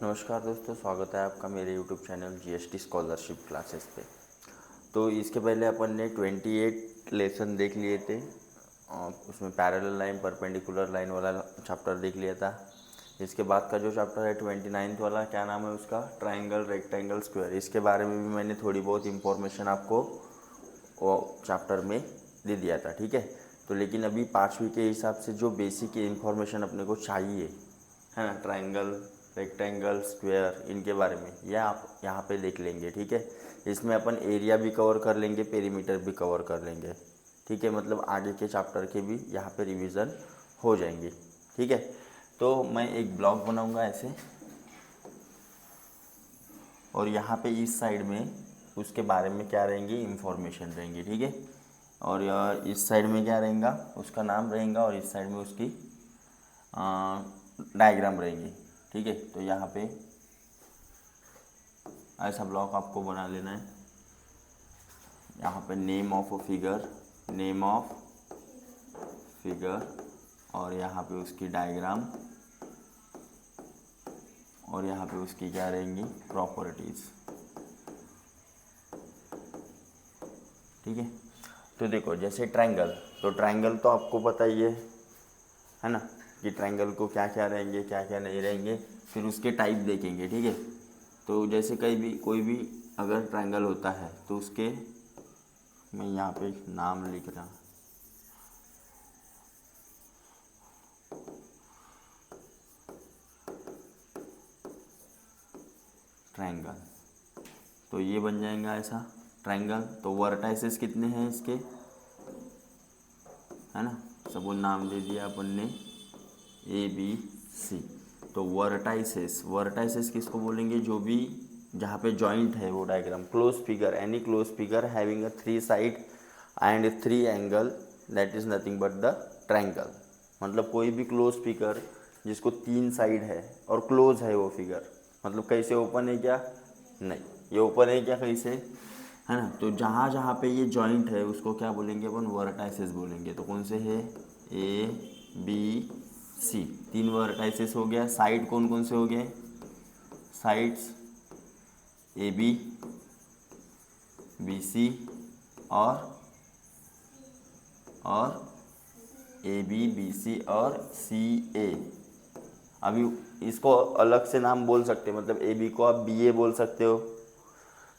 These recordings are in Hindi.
नमस्कार दोस्तों, स्वागत है आपका मेरे YouTube channel GST scholarship classes पे। तो इसके पहले अपन ने 28 लेसन देख लिए थे और उसमें पैरेलल लाइन परपेंडिकुलर लाइन वाला चैप्टर देख लिया था। इसके बाद का जो चैप्टर है 29 वाला, क्या नाम है उसका, ट्राइंगल, रेक्टेंगल, स्क्वायर। इसके बारे में भी मैंने थोड़ी बहुत इंफॉर्मेशन आपको वो चैप्टर में दे दिया था, ठीक है। तो लेकिन अभी 5वीं के हिसाब से जो बेसिक इंफॉर्मेशन अपने को चाहिए है ना, ट्राइंगल, रेक्टेंगल, स्क्वायर, इनके बारे में ये आप यहाँ पे देख लेंगे, ठीक है। इसमें अपन एरिया भी कवर कर लेंगे, पेरीमीटर भी कवर कर लेंगे, ठीक है। मतलब आगे के चैप्टर के भी यहाँ पे रिवीजन हो जाएंगे, ठीक है। तो मैं एक ब्लॉग बनाऊँगा ऐसे, और यहाँ पे इस साइड में उसके बारे में क्या रहेंगी, इंफॉर्मेशन रहेंगी, ठीक है। और यार इस साइड में क्या रहेगा, उसका नाम रहेगा, और इस साइड में उसकी डायग्राम रहेंगी, ठीक है। तो यहाँ पे ऐसा ब्लॉक आपको बना लेना है। यहाँ पे name of figure, name of figure, और यहाँ पे उसकी डायग्राम, और यहाँ पे उसकी क्या रहेंगी, प्रॉपर्टीज़, ठीक है। तो देखो जैसे ट्रायंगल, तो ट्रायंगल तो आपको पता ही है ना, कि ट्रायंगल को क्या क्या रहेंगे, क्या क्या नहीं रहेंगे। फिर उसके टाइप देखेंगे, ठीक है। तो जैसे कोई भी अगर ट्रायंगल होता है तो उसके, मैं यहाँ पे नाम लिख रहा, ट्रायंगल, तो ये बन जाएगा ऐसा ट्रायंगल। तो वर्टाइसेस कितने हैं इसके, है ना, सबको नाम दे दिया अपन ने ABC। तो वर्टाइसेस, वर्टाइसेस किसको बोलेंगे, जो भी जहाँ पे जॉइंट है वो diagram. Close figure, any close figure having a 3 side and 3 angle, that is nothing but the triangle. मतलब कोई भी क्लोज फिगर जिसको 3 साइड है और क्लोज है वो फिगर, मतलब कैसे, ओपन है क्या, नहीं, ये ओपन है क्या कैसे, है ना। तो जहाँ जहाँ पे ये जॉइंट है उसको क्या बोलेंगे अपन, वर्टाइसेस बोलेंगे। तो कौन से है, ABC, 3 वर्टाइसेस हो गया। साइड कौन कौन से हो गए, साइड्स AB, BC और AB, BC और CA। अभी इसको अलग से नाम बोल सकते हैं, मतलब AB को आप BA बोल सकते हो,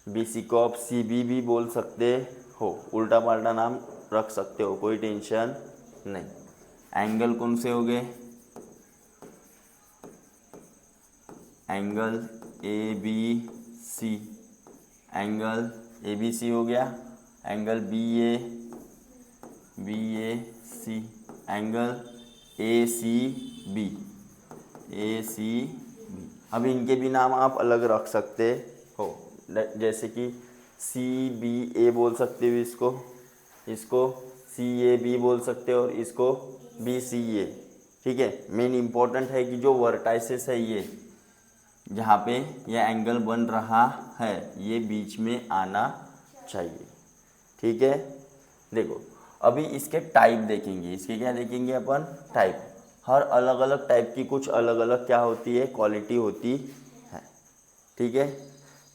BC को आप CB भी बोल सकते हो, उल्टा पाल्टा नाम रख सकते हो, कोई टेंशन नहीं। एंगल कौन से हो गए, एंगल ABC, एंगल ABC हो गया। एंगल BAC, एंगल ACB, अब इनके भी नाम आप अलग रख सकते हो, जैसे कि CBA बोल सकते हो, इसको CAB बोल सकते हो, और इसको BCA, ठीक है। मेन इम्पोर्टेंट है कि जो वर्टाइसेस है ये, जहाँ पे ये एंगल बन रहा है, ये बीच में आना चाहिए, ठीक है। देखो अभी इसके टाइप देखेंगे, इसके क्या देखेंगे अपन, टाइप। हर अलग अलग टाइप की कुछ अलग अलग क्या होती है, क्वालिटी होती है, ठीक है।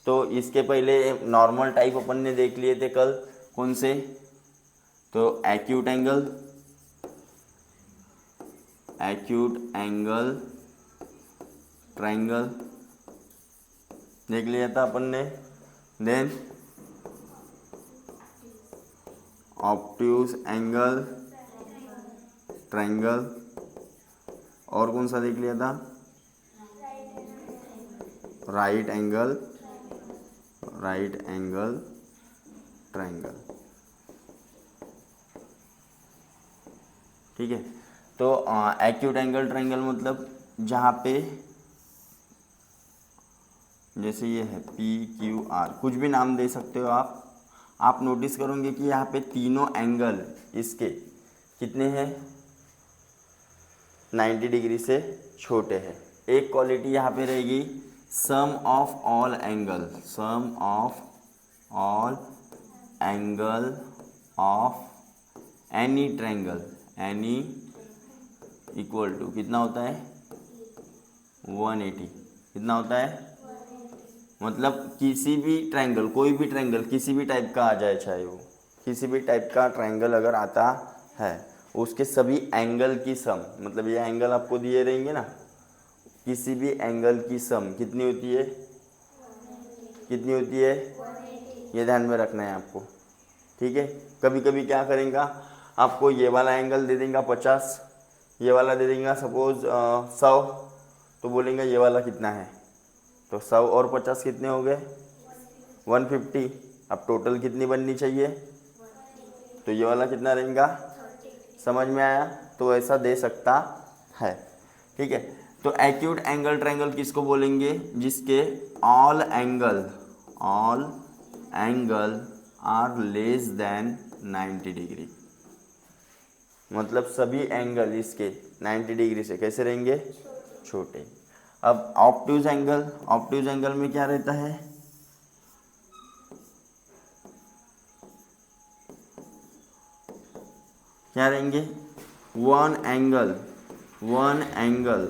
तो इसके पहले नॉर्मल टाइप अपन ने देख लिए थे कल, कौन से, तो एक्यूट एंगल, ट्रायंगल देख लिया था अपन ने। देन ऑब्ट्यूज एंगल, ट्रायंगल, और कौन सा देख लिया था, राइट एंगल ट्रायंगल, ठीक है। तो एक्यूट एंगल ट्रायंगल मतलब जहाँ पे, जैसे ये है PQR, कुछ भी नाम दे सकते हो आप नोटिस करोगे कि यहाँ पे तीनों एंगल इसके कितने हैं, 90 डिग्री से छोटे हैं। एक क्वालिटी यहाँ पे रहेगी, sum of all angle of any triangle, equal to कितना होता है, 180, कितना होता है, मतलब किसी भी ट्रायंगल, कोई भी ट्रायंगल किसी भी टाइप का आ जाए, चाहे वो किसी भी टाइप का ट्रायंगल अगर आता है, उसके सभी एंगल की सम, मतलब ये एंगल आपको दिए रहेंगे ना, किसी भी एंगल की सम कितनी होती है, कितनी होती है, ये ध्यान में रखना है आपको। ठीक है, कभी कभी क्या करेंगे, आपको ये वाला एंगल दे देंगे 50, ये वाला दे देंगे सपोज 100, तो बोलेंगे ये वाला कितना है, तो 100 और 50 कितने हो गए, 150। अब टोटल कितनी बननी चाहिए, तो ये वाला कितना रहेगा, समझ में आया, तो ऐसा दे सकता है। ठीक है, तो एक्यूट एंगल ट्रायंगल किसको बोलेंगे, जिसके all angle are less than 90 degree, मतलब सभी एंगल इसके 90 डिग्री से कैसे रहेंगे, छोटे। अब ऑब्ट्यूज एंगल में क्या रहता है, क्या रहेंगे, one angle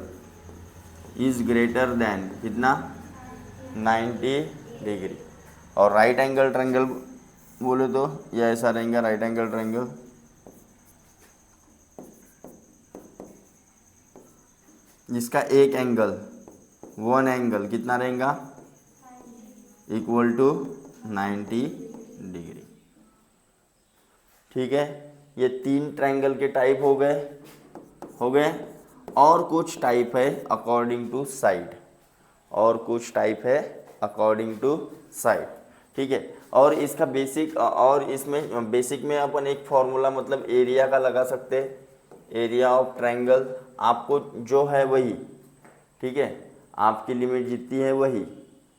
is greater than कितना, 90 डिग्री। और राइट एंगल ट्रायंगल बोले तो ये ऐसा रहेगा, राइट एंगल ट्रायंगल जिसका एक एंगल, वन एंगल कितना रहेगा, इक्वल टू 90 डिग्री। ठीक है, ये 3 ट्रायंगल के टाइप हो गए। और कुछ टाइप है अकॉर्डिंग टू साइड, ठीक है। और इसका बेसिक, और इसमें बेसिक में अपन एक फॉर्मूला मतलब एरिया का लगा सकते हैं, एरिया ऑफ ट्रायंगल आपको जो है वही, ठीक है, आपकी लिमिट जितनी है वही,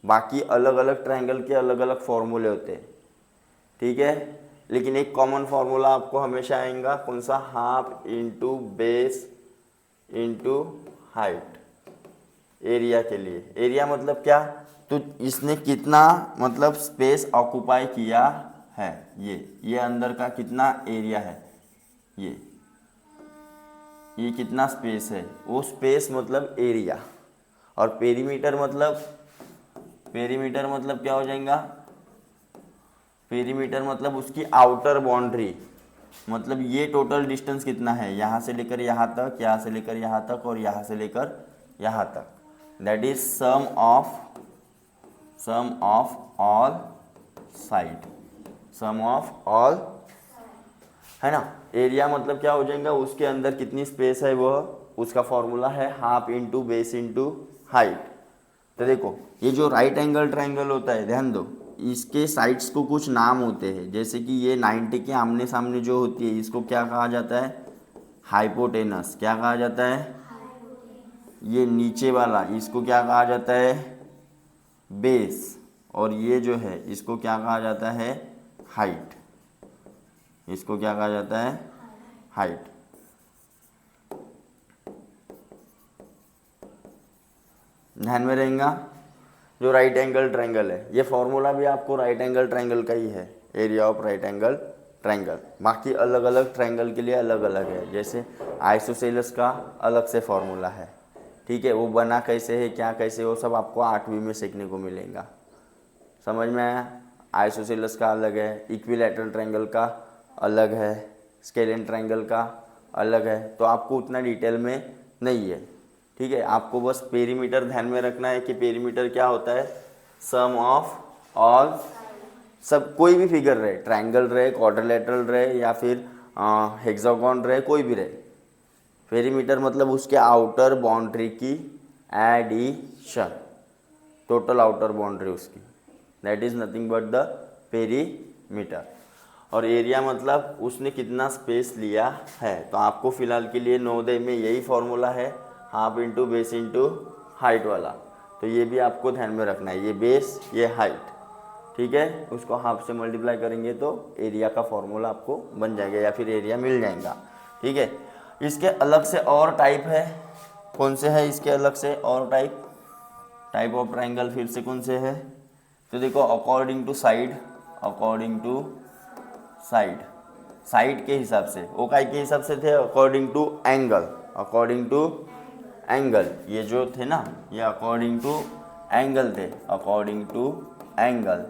बाकी अलग अलग ट्रायंगल के अलग अलग फॉर्मूले होते हैं। ठीक है, लेकिन एक कॉमन फार्मूला आपको हमेशा आएगा, कौन सा, half into base into height, area के लिए। एरिया मतलब क्या, तो इसने कितना मतलब स्पेस ऑक्यूपाई किया है, ये अंदर का कितना एरिया है, ये कितना स्पेस है, वो स्पेस मतलब एरिया। और पेरीमीटर मतलब क्या हो जाएगा, पेरीमीटर मतलब उसकी आउटर बाउंड्री, मतलब ये टोटल डिस्टेंस कितना है, यहाँ से लेकर यहाँ तक, यहाँ से लेकर यहाँ तक, और यहाँ से लेकर यहाँ तक, that is sum of all side, sum of all, है ना। एरिया मतलब क्या हो जाएगा, उसके अंदर कितनी स्पेस है वो, उसका फॉर्मूला है half into base into height. तो देखो ये जो राइट एंगल ट्रायंगल होता है, ध्यान दो, इसके साइड्स को कुछ नाम होते हैं, जैसे कि ये 90 के आमने सामने जो होती है, इसको क्या कहा जाता है, हाइपोटेनस। क्या कहा जाता है, ये नीचे वाला, इसको क्या कहा जाता है, बेस। और ये जो है इसको क्या कहा जाता है, हाइट। इसको क्या कहा जाता है, हाइट। ध्यान में रहेगा, जो राइट एंगल ट्रायंगल है, ये फॉर्मूला भी आपको राइट एंगल ट्रायंगल का ही है, area of right angle triangle. बाकी अलग अलग ट्रायंगल के लिए अलग अलग है, जैसे आइसोसेलेस का अलग से फॉर्मूला है, ठीक है, वो बना कैसे है, क्या कैसे, वो सब आपको 8वीं में सीखने को मिलेगा। समझ में आया, आइसोसेलेस का अलग है, इक्विलैटरल ट्रायंगल का अलग है, स्केलेन ट्रायंगल का अलग है, तो आपको उतना डिटेल में नहीं है। ठीक है, आपको बस पेरीमीटर ध्यान में रखना है कि पेरीमीटर क्या होता है, सम ऑफ ऑल, सब कोई भी फिगर रहे, ट्रायंगल रहे, क्वाड्रिलेटरल रहे, या फिर हेक्सागोन रहे, कोई भी रहे, पेरीमीटर मतलब उसके आउटर बाउंड्री की एडिशन, टोटल आउटर बाउंड्री उसकी, that is nothing but the perimeter. और एरिया मतलब उसने कितना स्पेस लिया है। तो आपको फिलहाल के लिए नवोदय में यही फॉर्मूला है, half into base into height वाला, तो ये भी आपको ध्यान में रखना है, ये बेस ये हाइट, ठीक है। उसको हाफ से मल्टीप्लाई करेंगे तो एरिया का फॉर्मूला आपको बन जाएगा, या फिर एरिया मिल जाएगा, ठीक है। इसके अलग से और टाइप है, कौन से है इसके अलग से और टाइप ऑफ ट्रायंगल फिर से कौन से है, तो देखो अकॉर्डिंग टू साइड के हिसाब से, वो काय के हिसाब से थे, अकॉर्डिंग टू एंगल, ये जो थे ना ये अकॉर्डिंग टू एंगल थे, according to angle,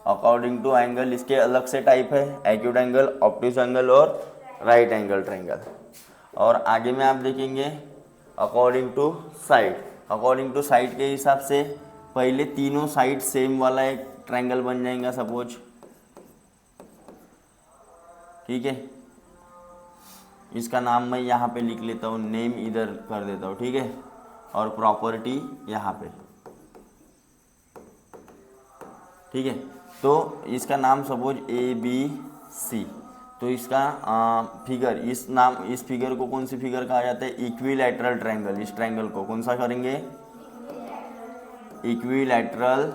according to angle इसके अलग से टाइप है, एक्यूट एंगल, ऑब्ट्यूज एंगल और राइट एंगल ट्रायंगल। और आगे में आप देखेंगे according to side, according to side के हिसाब से पहले तीनों साइड सेम वाला एक ट्रायंगल बन जाएगा सपोज, ठीक है। इसका नाम मैं यहाँ पे लिख लेता हूँ, नेम इधर कर देता हूँ, ठीक है, और प्रॉपर्टी यहाँ पे, ठीक है। तो इसका नाम सपोज ABC, तो इसका फिगर, इस फिगर को कौन सी फिगर कहा जाता है, इक्विलैटरल ट्रायंगल। इस ट्रायंगल को कौन सा करेंगे, इक्विलैटरल,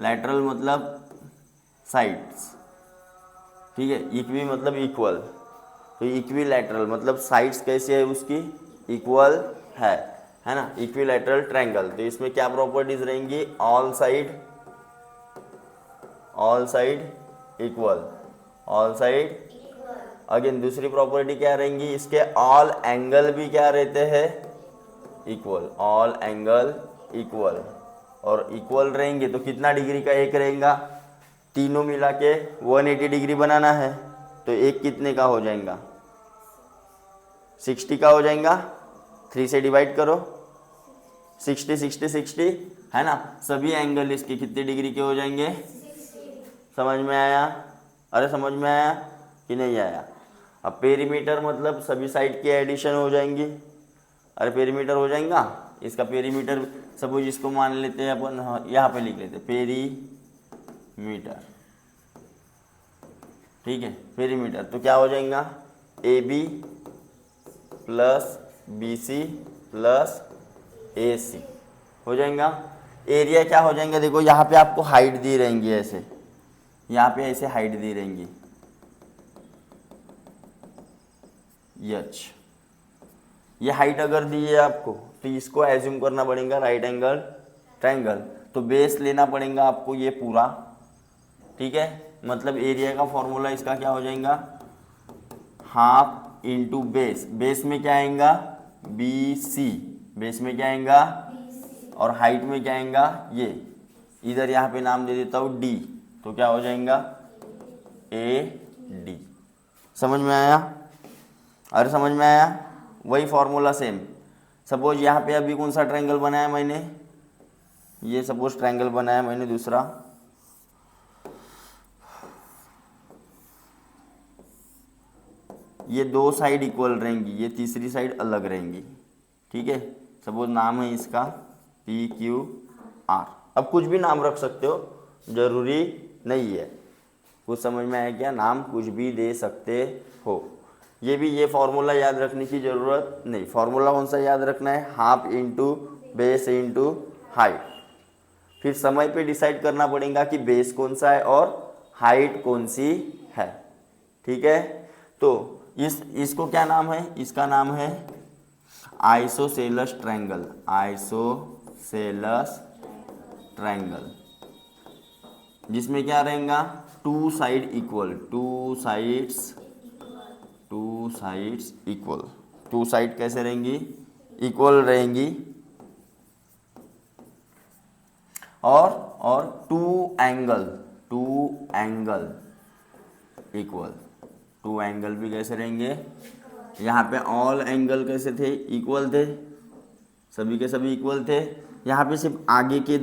लैटरल मतलब साइड्स, ठीक है, इक्वी मतलब इक्वल, तो इक्विलैटरल मतलब साइड्स कैसे है उसकी, इक्वल है ना, इक्विलैटरल ट्रायंगल। तो इसमें क्या प्रॉपर्टीज रहेंगी, all side equal, all side, again दूसरी प्रॉपर्टी क्या रहेंगी इसके, ऑल एंगल भी क्या रहते हैं, इक्वल, ऑल एंगल इक्वल, और इक्वल रहेंगे तो कितना डिग्री का एक रहेगा, तीनों मिला के 180 डिग्री बनाना है, तो एक कितने का हो जाएगा, 60 का हो जाएगा, 3 से डिवाइड करो, 60 60 60 है ना, सभी एंगल इसके कितने डिग्री के हो जाएंगे, समझ में आया, अरे समझ में आया कि नहीं आया। अब पेरीमीटर मतलब सभी साइड की एडिशन हो जाएंगी, अरे पेरीमीटर हो जाएगा, इसका पेरीमीटर सपोज इसको मान लेते हैं अपन, हाँ यहाँ पे लिख लेते हैं पेरीमीटर, ठीक है, पेरीमीटर तो क्या हो जाएगा, AB plus BC plus AC हो जाएगा। एरिया क्या हो जाएगा, देखो यहाँ पे आपको हाइट दी रहेंगी, ऐसे यहाँ पे ऐसे हाइट दी रहेंगी H, ये हाइट अगर दी है आपको तो इसको एज्यूम करना पड़ेगा राइट एंगल ट्रायंगल, तो बेस लेना पड़ेगा आपको ये पूरा, ठीक है, मतलब एरिया का फॉर्मूला इसका क्या हो जाएगा, हाफ इंटू बेस, बेस में क्या आएगा BC, बेस में क्या आएगा, और हाइट में क्या आएगा ये, इधर यहाँ पे नाम दे देता हूँ D, तो क्या हो जाएगा AD, समझ में आया, अरे समझ में आया, वही फॉर्मूला सेम। सपोज यहाँ पे अभी कौन सा ट्रायंगल बनाया मैंने, ये सपोज ट्रायंगल बनाया मैंने दूसरा, ये दो साइड इक्वल रहेंगी, ये तीसरी साइड अलग रहेंगी, ठीक है, सपोज नाम है इसका PQR, अब कुछ भी नाम रख सकते हो, जरूरी नहीं है, कुछ समझ में आया क्या, नाम कुछ भी दे सकते हो। ये भी ये फॉर्मूला याद रखने की ज़रूरत नहीं, फॉर्मूला कौन सा याद रखना है, half into base into height, फिर समय पे डिसाइड करना पड़ेगा कि बेस कौन सा है और हाइट कौन सी है, ठीक है। तो इसको क्या नाम है, इसका नाम है आइसोसेलस ट्रायंगल, आइसोसेलस ट्रायंगल, जिसमें क्या रहेगा, two side equal, two sides equal, two side कैसे रहेंगी, इक्वल रहेंगी, और two angle equal, two angle भी कैसे रहेंगे, यहाँ पे ऑल एंगल कैसे थे, इक्वल थे, सभी के सभी इक्वल थे, यहाँ पे सिर्फ आगे के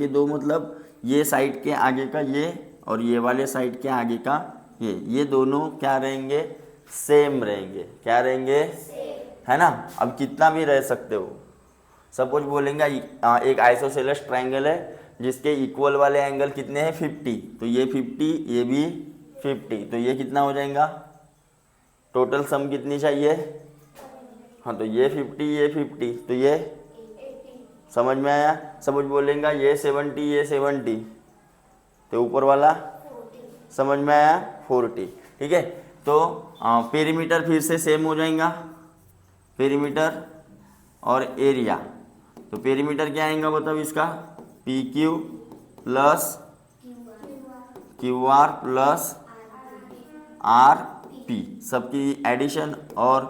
दो मतलब ये साइड के आगे का ये और ये वाले साइड के आगे का ये दोनों क्या रहेंगे, सेम रहेंगे, क्या रहेंगे, है ना। अब कितना भी रह सकते हो, सपोज बोलेंगे एक आइसोसेलस ट्रायंगल है जिसके इक्वल वाले एंगल कितने हैं 50, तो ये 50 ये भी 50, तो ये कितना हो जाएगा, टोटल सम कितनी चाहिए, हाँ तो ये 50 ये 50, तो ये समझ में आया। सपोज बोलेंगे ये 70 तो ऊपर वाला समझ में आया 40, ठीक है। तो पेरीमीटर फिर से सेम हो जाएगा, पेरीमीटर और एरिया, तो पेरीमीटर क्या आएगा बताओ इसका, PQ plus QR plus RP, सबकी एडिशन, और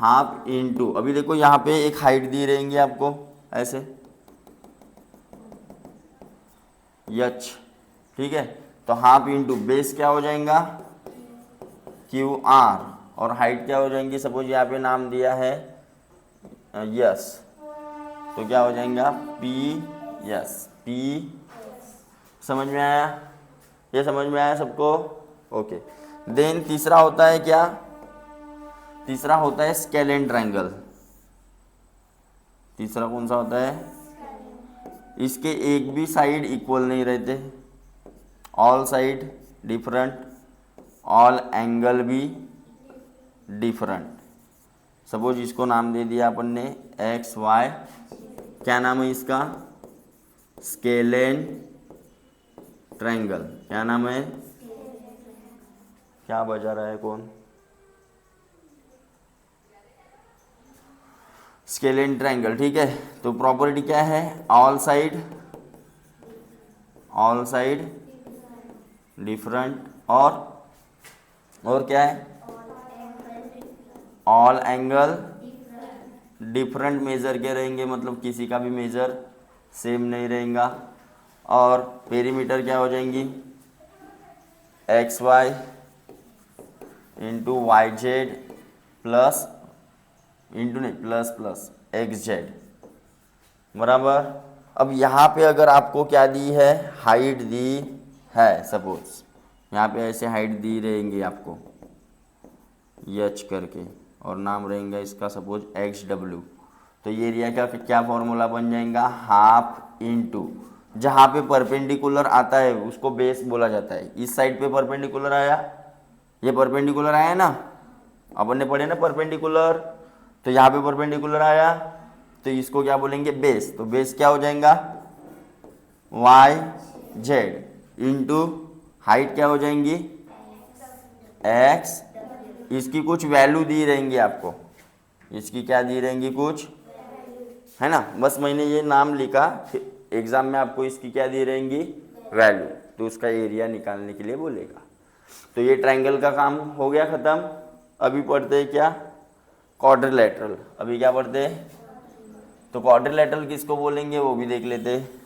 हाफ इंटू, अभी देखो यहाँ पे एक हाइट दी रहेंगी आपको ऐसे यच, ठीक है। तो हाफ इंटू बेस क्या हो जाएगा क्यू आर, और हाइट क्या हो जाएंगी, सपोज यहाँ पे नाम दिया है यस, तो क्या हो जाएगा पी यस, पी। समझ में आया, ये समझ में आया सबको? ओके। देन तीसरा होता है क्या, तीसरा होता है स्केलेन ट्रायंगल। तीसरा कौन सा होता है, इसके एक भी साइड इक्वल नहीं रहते, all side different, all angle भी डिफरेंट। सपोज इसको नाम दे दिया अपन ने एक्स वाई, क्या नाम है इसका, स्केलेन ट्रायंगल। क्या नाम है, क्या बजा रहा है कौन, स्केलेन ट्रायंगल, ठीक है। तो प्रॉपर्टी क्या है, ऑल साइड डिफरेंट, और क्या है, ऑल एंगल डिफरेंट मेजर के रहेंगे, मतलब किसी का भी मेजर सेम नहीं रहेगा। और पेरीमीटर क्या हो जाएंगी, x y into y z plus, into नहीं प्लस प्लस एक्स जेड, बराबर। अब यहाँ पे अगर आपको क्या दी है, हाइट दी है, सपोज यहाँ पे ऐसे हाइट दी रहेंगी आपको यच करके, और नाम रहेगा इसका सपोज एक्स डब्ल्यू, तो ये एरिया का क्या फॉर्मूला बन जाएगा, हाफ इंटू, जहाँ पे परपेंडिकुलर आता है उसको बेस बोला जाता है। इस साइड पे परपेंडिकुलर आया, ये परपेंडिकुलर आया ना, अपन ने पढ़े ना परपेंडिकुलर, तो यहाँ पे परपेंडिकुलर आया, तो इसको क्या बोलेंगे बेस। तो बेस क्या हो जाएगा वाई जेड इंटू हाइट क्या हो जाएंगी एक्स, इसकी कुछ वैल्यू दी रहेंगी आपको, इसकी क्या दी रहेंगी कुछ, है ना। बस मैंने ये नाम लिखा, एग्जाम में आपको इसकी क्या दी रहेंगी वैल्यू, तो उसका एरिया निकालने के लिए बोलेगा। तो ये ट्रायंगल का काम हो गया खत्म। अभी पढ़ते हैं क्या, क्वाड्रिलेटरल। अभी क्या पढ़ते हैं, तो क्वाड्रिलेटरल किसको बोलेंगे वो भी देख लेते हैं।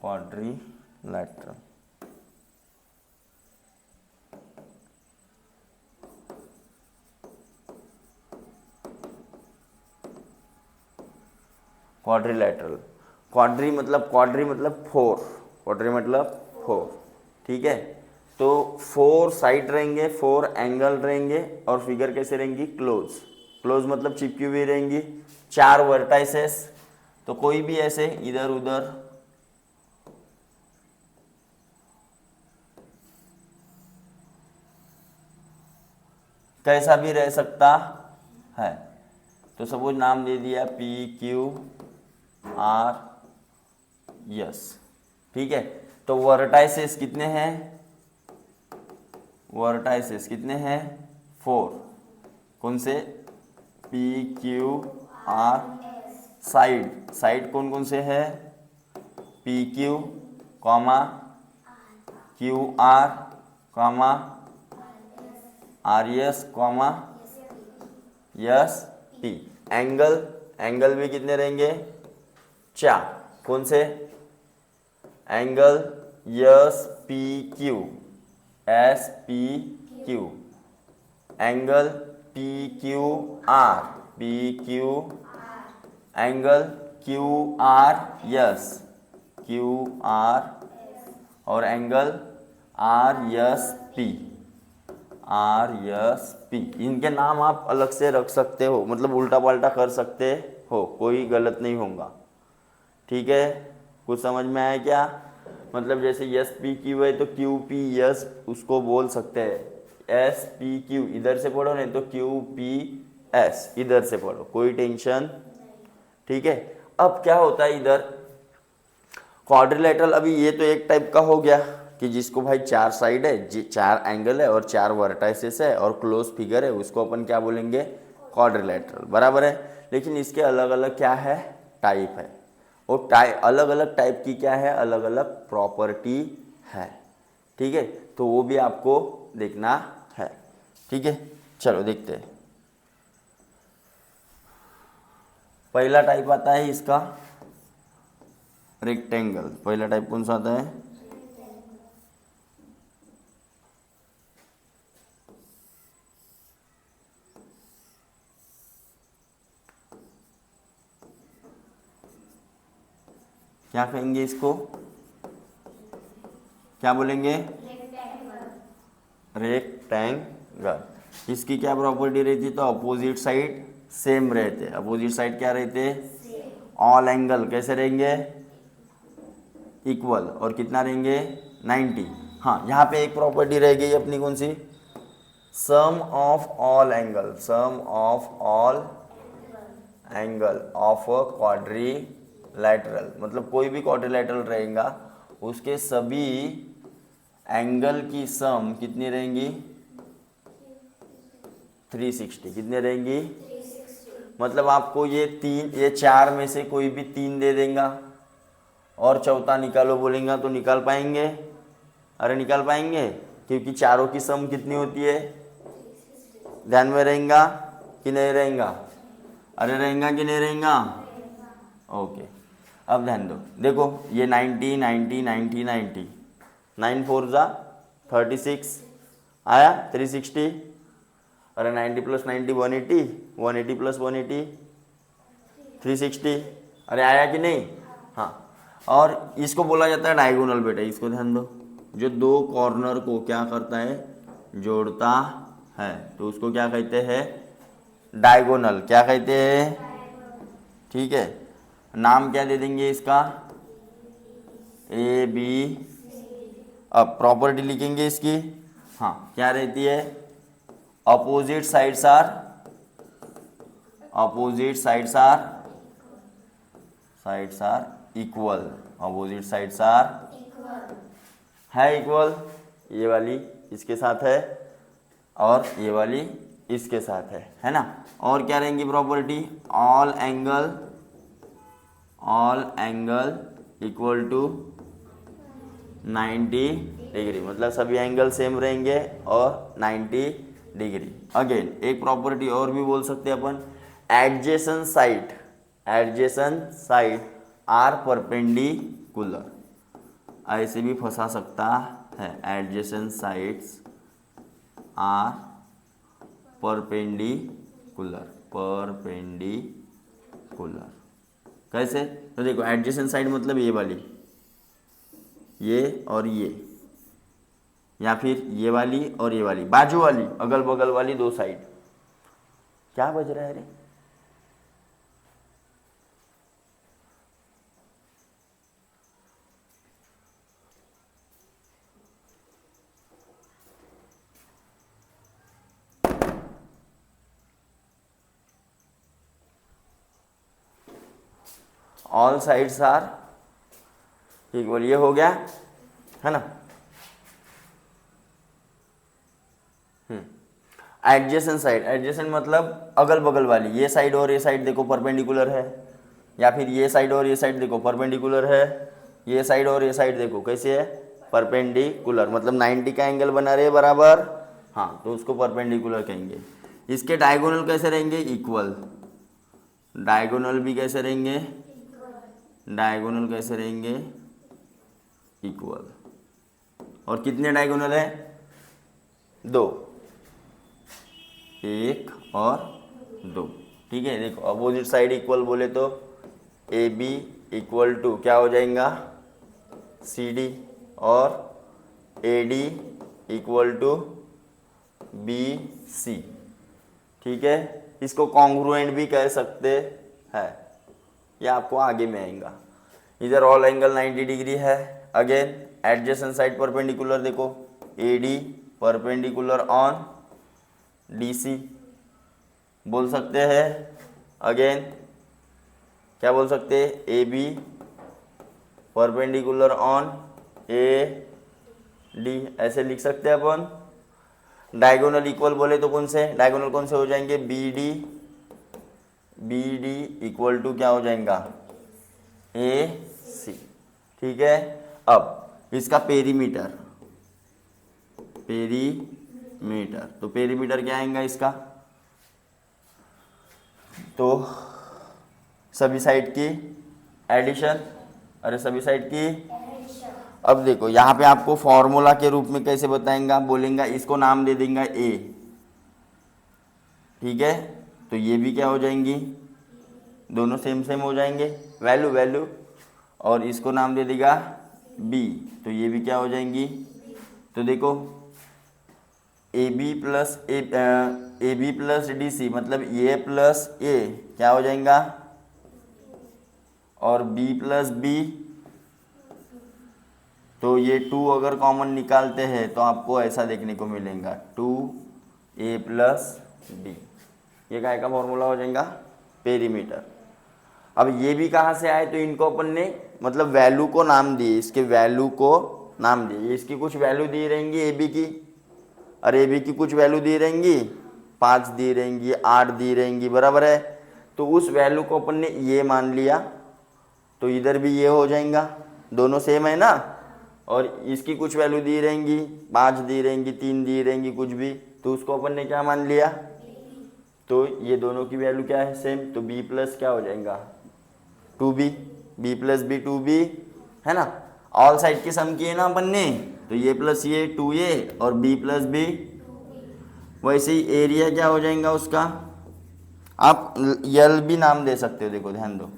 क्वाड्रिलेटरल, क्वाड्रिलेटरल, क्वाड्री मतलब फोर, क्वाड्री मतलब फोर, ठीक है। तो फोर साइड रहेंगे, फोर एंगल रहेंगे, और फिगर कैसे रहेंगी क्लोज, क्लोज मतलब चिपकी हुई रहेंगी, चार वर्टाइसेस, तो कोई भी ऐसे इधर उधर कैसा भी रह सकता है। तो सपोज नाम दे दिया पी क्यू आर यस, ठीक है। तो वर्टाइसेस कितने हैं, वर्टाइसेस कितने हैं फोर, कौन से, पी क्यू आर, साइड कौन कौन से है, P Q comma Q R comma R S comma S P. Angle भी कितने रहेंगे चार, कौन से, angle S P Q, S P Q, angle P Q R, P Q, angle Q R S, Q R, और angle R S P, R S P. इनके नाम आप अलग से रख सकते हो, मतलब उल्टा पाल्टा कर सकते हो, कोई गलत नहीं होगा, ठीक है। कुछ समझ में आया क्या, मतलब जैसे यस पी क्यू है तो क्यू पी यस उसको बोल सकते हैं, एस पी क्यू इधर से पढ़ो, नहीं तो क्यू पी एस इधर से पढ़ो, कोई टेंशन, ठीक है। अब क्या होता है इधर क्वाड्रिलेटरल, अभी ये तो एक टाइप का हो गया कि जिसको भाई चार साइड है, चार एंगल है और चार वर्टाइसेस है और क्लोज फिगर है, उसको अपन क्या बोलेंगे क्वाड्रिलेटरल, बराबर है। लेकिन इसके अलग अलग क्या है टाइप है, और अलग अलग टाइप की क्या है, अलग अलग प्रॉपर्टी है। ठीक है, तो वो भी आपको देखना है। ठीक है, चलो देखते हैं। पहला टाइप आता है इसका रेक्टेंगल। पहला टाइप कौन सा आता है? क्या कहेंगे इसको, क्या बोलेंगे? रेक्टेंगल। इसकी क्या प्रॉपर्टी रहती? तो अपोजिट साइड सेम रहते। अपोजिट साइड क्या रहते? ऑल एंगल कैसे रहेंगे? इक्वल। और कितना रहेंगे? 90। हाँ, यहाँ पे एक प्रॉपर्टी रह गई अपनी, कौन सी? Sum of all angle. Sum of all angle of a quadrilateral, मतलब कोई भी क्वाड्रिलैटरल रहेगा उसके सभी एंगल की सम कितनी रहेंगी? 360। कितने रहेंगी? 360। मतलब आपको ये चार में से कोई भी तीन दे देगा और चौथा निकालो बोलेगा तो निकाल पाएंगे? अरे निकाल पाएंगे, क्योंकि चारों की सम कितनी होती है? ध्यान में रहेगा कि नहीं रहेगा? अरे रहेगा कि नहीं रहेगा? ओके, अब ध्यान दो, देखो ये 90 90 90 90, 9 4 जा 36 आया 360। अरे 90 प्लस 90 180, 180 प्लस 180 360। अरे आया कि नहीं? हाँ, और इसको बोला जाता है डायगोनल बेटा। इसको ध्यान दो, जो दो कॉर्नर को क्या करता है? जोड़ता है, तो उसको क्या कहते हैं? डायगोनल। क्या कहते हैं? ठीक है, नाम क्या दे देंगे इसका? A B. अब प्रॉपर्टी लिखेंगे इसकी। हाँ, क्या रहती है? Opposite sides are equal. Opposite sides are है इक्वल। ये वाली इसके साथ है और ये वाली इसके साथ है ना। और क्या रहेंगी property? All angle equal to 90 degree, मतलब सभी एंगल सेम रहेंगे और 90 डिग्री। अगेन एक प्रॉपर्टी और भी बोल सकते हैं अपन, एडजेसेंट साइड आर परपेंडिकुलर। ऐसे भी फंसा सकता है, एडजेसेंट साइड्स आर परपेंडिकुलर। कैसे? तो देखो एडजेसेंट साइड मतलब ये वाली, ये और ये, या फिर ये वाली और ये वाली, बाजू वाली, अगल बगल वाली दो साइड। क्या बज रहा है रे? ऑल साइड्स आर इक्वल, ये हो गया है ना। एडजेसेंट साइड, एडजेसेंट मतलब अगल बगल वाली, ये साइड और ये साइड देखो परपेंडिकुलर है, या फिर ये साइड और ये साइड देखो परपेंडिकुलर है, ये साइड और ये साइड देखो कैसे है? परपेंडिकुलर, मतलब 90 का एंगल बना रहे बराबर। हाँ, तो उसको परपेंडिकुलर कहेंगे। इसके डायगोनल कैसे रहेंगे? इक्वल। डायगोनल भी कैसे रहेंगे? डायगोनल कैसे रहेंगे? इक्वल। और कितने डायगोनल है? दो, एक और दो। ठीक है, देखो अपोजिट साइड इक्वल बोले तो ए बी इक्वल टू क्या हो जाएगा? सी डी, और A D equal to B C. ठीक है, इसको कॉन्ग्रुएंट भी कह सकते हैं, यह आपको आगे में आएगा। इधर ऑल एंगल 90 डिग्री है। अगेन एडजेसेंट साइड परपेंडिकुलर, देखो A D perpendicular on D C बोल सकते हैं। अगेन क्या बोल सकते हैं? A B perpendicular on A D, ऐसे लिख सकते हैं अपन। डायगोनल इक्वल बोले तो कौन से डायगोनल कौन से हो जाएंगे? बी डी इक्वल टू क्या हो जाएगा? AC, ठीक है। अब इसका पेरीमीटर, तो पेरीमीटर क्या आएगा इसका, तो सभी साइड की एडिशन, अरे सभी साइड की। अब देखो यहाँ पे आपको फॉर्मूला के रूप में कैसे बताएंगा, बोलेंगे इसको नाम दे देंगे A, ठीक है। तो ये भी क्या हो जाएंगी, दोनों सेम सेम हो जाएंगे वैल्यू, और इसको नाम दे देगा B, तो ये भी क्या हो जाएंगी। तो देखो ए बी प्लस DC मतलब A प्लस A क्या हो जाएगा, और B प्लस B, तो ये 2 अगर कॉमन निकालते हैं तो आपको ऐसा देखने को मिलेगा 2A प्लस B, ये काय का फॉर्मूला हो जाएगा, पेरीमीटर। अब ये भी कहाँ से आए, तो इनको अपन ने मतलब वैल्यू को नाम दिए, इसके वैल्यू को नाम दिए, इसकी कुछ वैल्यू दी रहेंगी ए बी की, और ए बी की कुछ वैल्यू दी रहेंगी, 5 दी रहेंगी, 8 दी रहेंगी, बराबर है। तो उस वैल्यू को अपन ने ये मान लिया, तो इधर भी ये हो जाएगा, दोनों सेम है ना। और इसकी कुछ वैल्यू दी रहेंगी, 5 दी रहेंगी, 3 दी रहेंगी, कुछ भी, तो उसको अपन ने क्या मान लिया, तो ये दोनों की वैल्यू क्या है, सेम, तो b प्लस क्या हो जाएगा 2b, b plus B 2b, है ना। ऑल साइड की सम किए ना अपन ने, तो ये प्लस ये 2a और b प्लस b, वैसे ही एरिया क्या हो जाएगा उसका, आप यल भी नाम दे सकते हो, देखो ध्यान दो,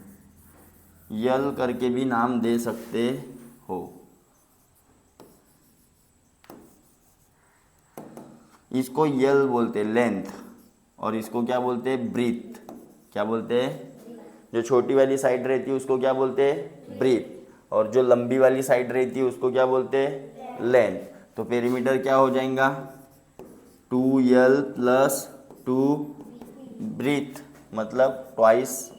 यल करके भी नाम दे सकते हो। इसको यल बोलते लेंथ, और इसको क्या बोलते हैं, ब्रीथ। क्या बोलते हैं, जो छोटी वाली साइड रहती है उसको क्या बोलते हैं, ब्रीथ, और जो लंबी वाली साइड रहती है उसको क्या बोलते हैं, लेंथ। तो पेरीमीटर क्या हो जाएगा 2L प्लस 2 ब्रीथ, मतलब ट्वाइस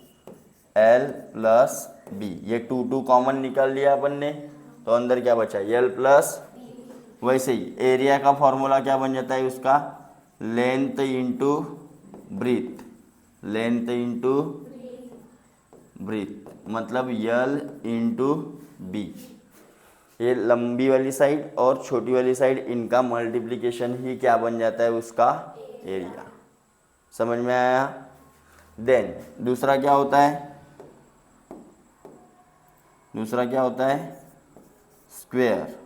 L प्लस B, ये 2 कॉमन निकाल लिया अपन ने, तो अंदर क्या बचा L प्लस। वैसे ही एरिया का फॉर्मूला क्या बन जाता है उसका, length into breadth, length into breadth, मतलब L इंटू B। ये लंबी वाली साइड और छोटी वाली साइड, इनका मल्टीप्लिकेशन ही क्या बन जाता है उसका एरिया। समझ में आया। देन दूसरा क्या होता है, दूसरा क्या होता है स्क्वायर,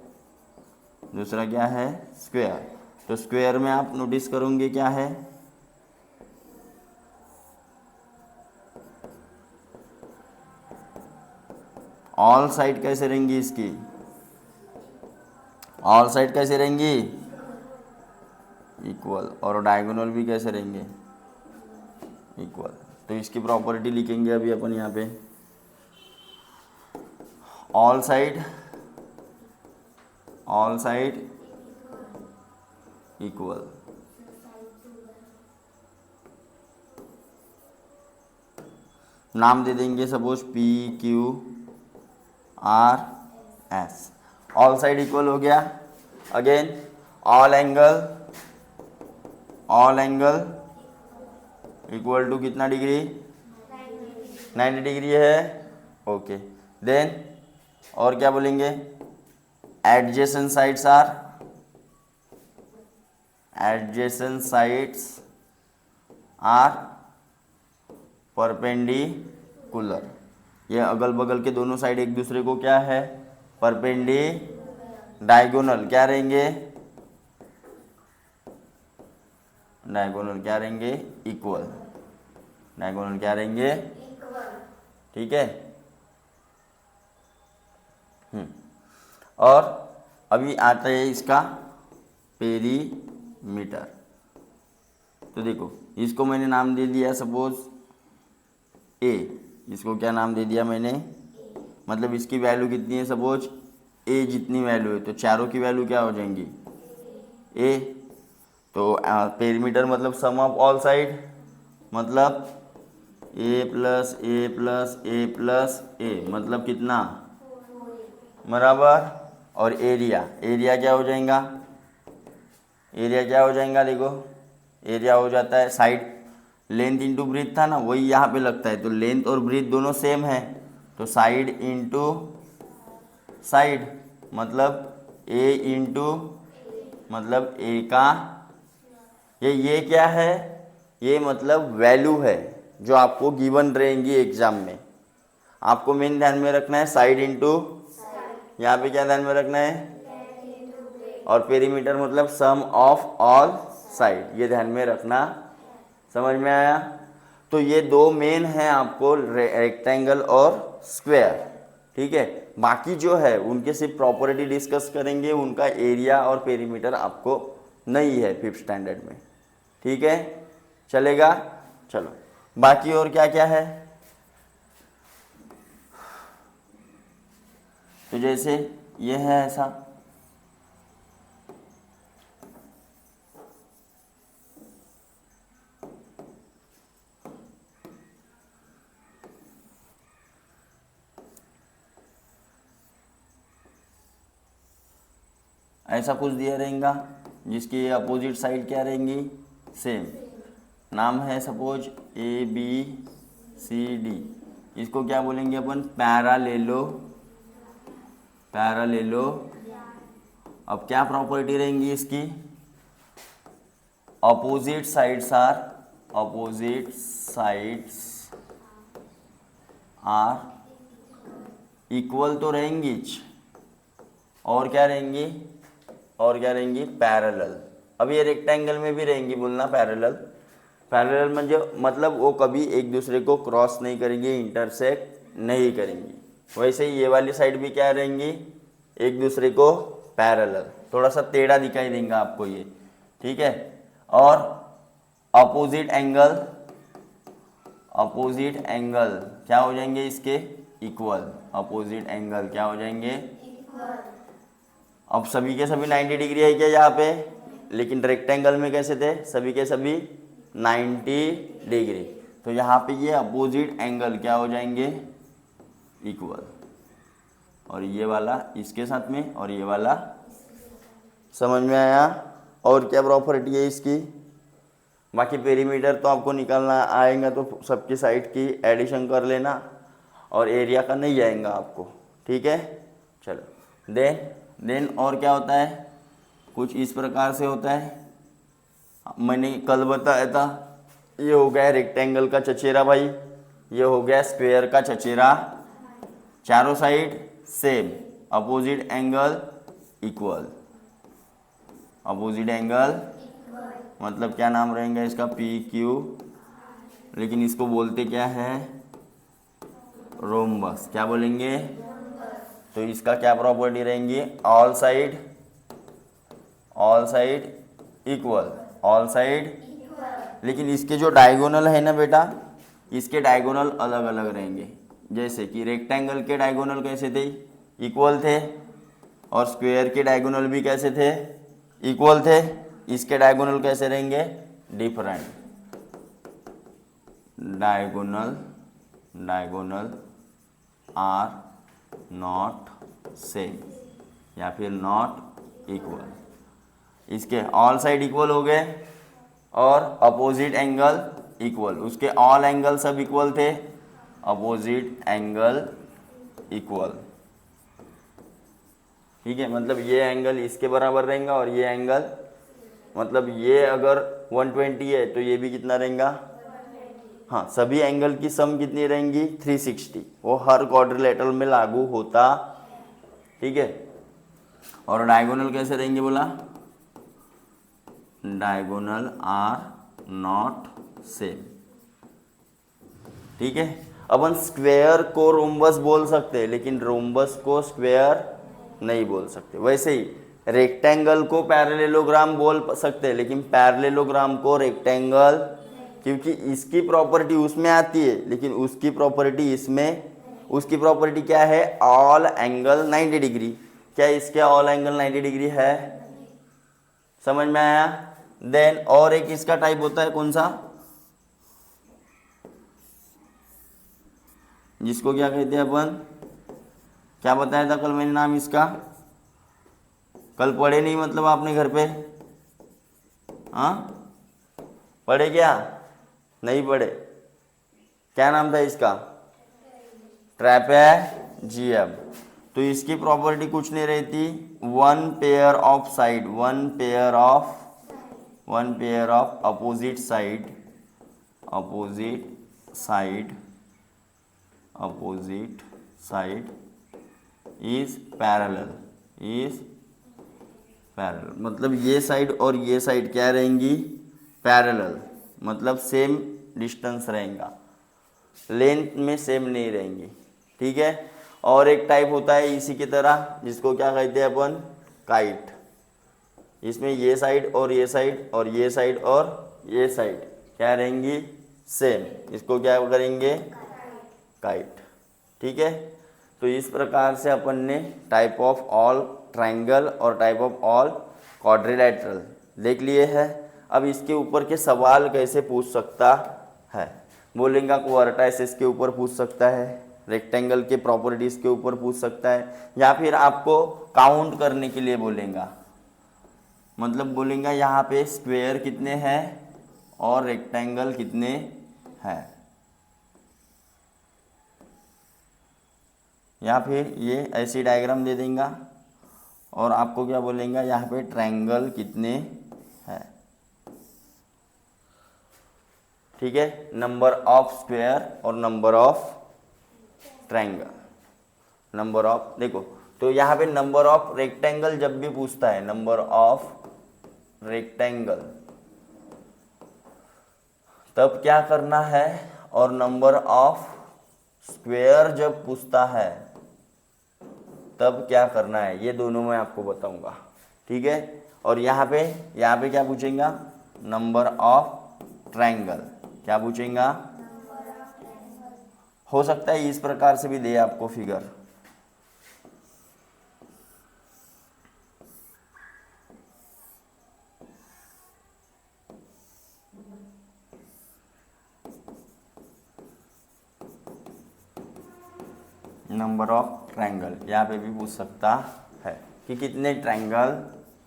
दूसरा क्या है स्क्वायर। तो स्क्वायर में आप नोटिस करोगे क्या है, ऑल साइड कैसे रहेंगी इसकी, ऑल साइड कैसे रहेंगी इक्वल, और डायगोनल भी कैसे रहेंगे इक्वल। तो इसकी प्रॉपर्टी लिखेंगे अभी अपन यहाँ पे, ऑल साइड इक्वल। नाम दे देंगे suppose PQRS, all side equal हो गया। Again all angle equal to कितना डिग्री, 90 डिग्री है, ओके। देन और क्या बोलेंगे, एडजेसेंट साइड्स आर परपेंडिकुलर, ये अगल बगल के दोनों साइड एक दूसरे को क्या है डायगोनल क्या रहेंगे, डायगोनल क्या रहेंगे इक्वल, डायगोनल क्या रहेंगे ठीक है। और अभी आता है इसका पेरीमीटर। तो देखो इसको मैंने नाम दे दिया सपोज ए, इसको क्या नाम दे दिया मैंने, मतलब इसकी वैल्यू कितनी है, सपोज ए जितनी वैल्यू है तो चारों की वैल्यू क्या हो जाएंगी ए। तो पेरीमीटर मतलब सम ऑफ ऑल साइड, मतलब ए प्लस ए प्लस ए प्लस ए, मतलब कितना बराबर। और एरिया क्या हो जाएगा, एरिया क्या हो जाएगा, देखो एरिया हो जाता है साइड, लेंथ इंटू ब्रीथ था ना, वही यहाँ पे लगता है, तो लेंथ और ब्रीथ दोनों सेम है, तो साइड इंटू साइड मतलब ए इंटू मतलब ए का ये क्या है, ये मतलब वैल्यू है जो आपको गिवन रहेंगी एग्जाम में। आपको मेन ध्यान में रखना है साइड इंटू, यहाँ पे क्या ध्यान में रखना है, और पेरीमीटर मतलब सम ऑफ ऑल साइड, ये ध्यान में रखना। समझ में आया? तो ये दो मेन हैं आपको, रेक्टेंगल और स्क्वायर। ठीक है, बाकी जो है उनके सिर्फ प्रॉपर्टी डिस्कस करेंगे, उनका एरिया और पेरीमीटर आपको नहीं है फिफ्थ स्टैंडर्ड में। ठीक है, चलेगा? चलो, बाकी और क्या क्या है? तो जैसे ये है ऐसा, ऐसा कुछ दिया रहेगा जिसकी अपोजिट साइड क्या रहेंगी, सेम। नाम है suppose A B C D, इसको क्या बोलेंगे अपन, पैरालेलो। पैरालेलो। अब क्या प्रॉपर्टी रहेंगी इसकी, opposite sides are, opposite sides are equal तो रहेंगी, और क्या रहेंगी, और क्या रहेंगी, पैरेलल। अब ये रेक्टेंगल में भी रहेंगी, बोलना पैरेलल। पैरेलल मतलब वो कभी एक दूसरे को क्रॉस नहीं करेंगी, इंटरसेक्ट नहीं करेंगी। वैसे ही ये वाली साइड भी क्या रहेंगी, एक दूसरे को पैरेलल। थोड़ा सा टेढ़ा दिखाई देगा आपको ये, ठीक है। और अपोजिट एंगल, अपोजिट एंगल क्या हो जाएंगे इसके, इक्वल। अपोजिट एंगल क्या हो जाएंगे, इक्वल। अब सभी के सभी 90 डिग्री है क्या यहाँ पे, लेकिन रेक्टेंगल में कैसे थे, सभी के सभी 90 डिग्री। तो यहाँ पे ये अपोजिट एंगल क्या हो जाएंगे, इक्वल। और ये वाला इसके साथ में, और ये वाला, समझ में आया? और क्या प्रॉपर्टी है इसकी, बाकी पेरीमीटर तो आपको निकालना आएगा तो सबकी साइड की एडिशन कर लेना, और एरिया का नहीं आएगा आपको, ठीक है। चलो, देन और क्या होता है, कुछ इस प्रकार से होता है। मैंने कल बताया था, ये हो गया रेक्टेंगल का चचेरा भाई, ये हो गया स्क्वायर का चचेरा। चारों side same, opposite angle equal. Opposite angle मतलब क्या नाम रहेगा इसका, पी क्यू, लेकिन इसको बोलते क्या है, रोम्बस। क्या बोलेंगे, तो इसका क्या प्रॉपर्टी रहेंगी, all side, all side equal, all side. लेकिन इसके जो डायगोनल है ना बेटा, इसके डायगोनल अलग अलग रहेंगे। जैसे कि रेक्टेंगल के डायगोनल कैसे थे, इक्वल थे, और स्क्वायर के डायगोनल भी कैसे थे, इक्वल थे। इसके डायगोनल कैसे रहेंगे, different. Diagonal, diagonal are not same, या फिर नॉट इक्वल। इसके ऑल साइड इक्वल हो गए, और अपोजिट एंगल इक्वल। उसके ऑल एंगल सब इक्वल थे, अपोजिट एंगल इक्वल, ठीक है। मतलब ये एंगल इसके बराबर रहेगा, और ये एंगल, मतलब ये अगर 120 है तो ये भी कितना रहेगा, हाँ, सभी एंगल की सम कितनी रहेंगी, 360। वो हर क्वाड्रिलेटरल में लागू होता, ठीक है। और डायगोनल कैसे रहेंगे बोला, डायगोनल आर नॉट सेम, ठीक है। अपन स्क्वायर को रोम्बस बोल सकते हैं, लेकिन रोम्बस को स्क्वायर नहीं बोल सकते। वैसे ही रेक्टेंगल को पैरेललोग्राम बोल सकते हैं, लेकिन पैरेललोग्राम को रेक्टेंगल, क्योंकि इसकी प्रॉपर्टी उसमें आती है, लेकिन उसकी प्रॉपर्टी इसमें, उसकी प्रॉपर्टी क्या है, ऑल एंगल 90 डिग्री। क्या इसके ऑल एंगल 90 डिग्री है, समझ में आया? देन और एक इसका टाइप होता है कौन सा, जिसको क्या कहते हैं अपन, क्या बताया था कल मैंने नाम इसका, कल पढ़े नहीं मतलब आपने घर पे, हाँ पढ़े क्या, नहीं पढ़े? क्या नाम था इसका, ट्रैपेजियम। तो इसकी प्रॉपर्टी कुछ नहीं रहती, one pair of side, one pair of opposite side is parallel, मतलब ये साइड और ये साइड क्या रहेंगी, पैरेलल, मतलब सेम डिस्टेंस रहेगा, लेंथ में सेम नहीं रहेंगी, ठीक है। और एक टाइप होता है इसी की तरह, जिसको क्या कहते हैं अपन, काइट। इसमें ये साइड और ये साइड और ये साइड और ये साइड क्या रहेंगी, सेम, इसको क्या करेंगे, काइट, ठीक है। तो इस प्रकार से अपन ने टाइप ऑफ ऑल ट्रायंगल और टाइप ऑफ ऑल क्वाड्रिलैटरल देख लिए हैं। अब इसके ऊपर के सवाल कैसे पूछ सकता है, बोलेंगे क्वार्टाइसिस के ऊपर पूछ सकता है, रेक्टेंगल के प्रॉपर्टीज के ऊपर पूछ सकता है, या फिर आपको काउंट करने के लिए बोलेगा, मतलब बोलेंगे यहाँ पे स्क्वायर कितने हैं और रेक्टेंगल कितने हैं, या फिर ये ऐसी डायग्राम दे देंगे और आपको क्या बोलेंगे, यहाँ पे ट्रायंगल कितने हैं, ठीक है। नंबर ऑफ स्क्वायर और number of triangle, number of, देखो तो यहाँ पे नंबर ऑफ रेक्टेंगल जब भी पूछता है, नंबर ऑफ रेक्टेंगल, तब क्या करना है, और नंबर ऑफ स्क्वायर जब पूछता है तब क्या करना है, ये दोनों मैं आपको बताऊंगा, ठीक है। और यहाँ पे क्या पूछेगा, नंबर ऑफ ट्रायंगल, क्या पूछेगा, हो सकता है इस प्रकार से भी दे आपको फिगर, नंबर ऑफ ट्रायंगल यहाँ पे भी पूछ सकता है कि कितने ट्रायंगल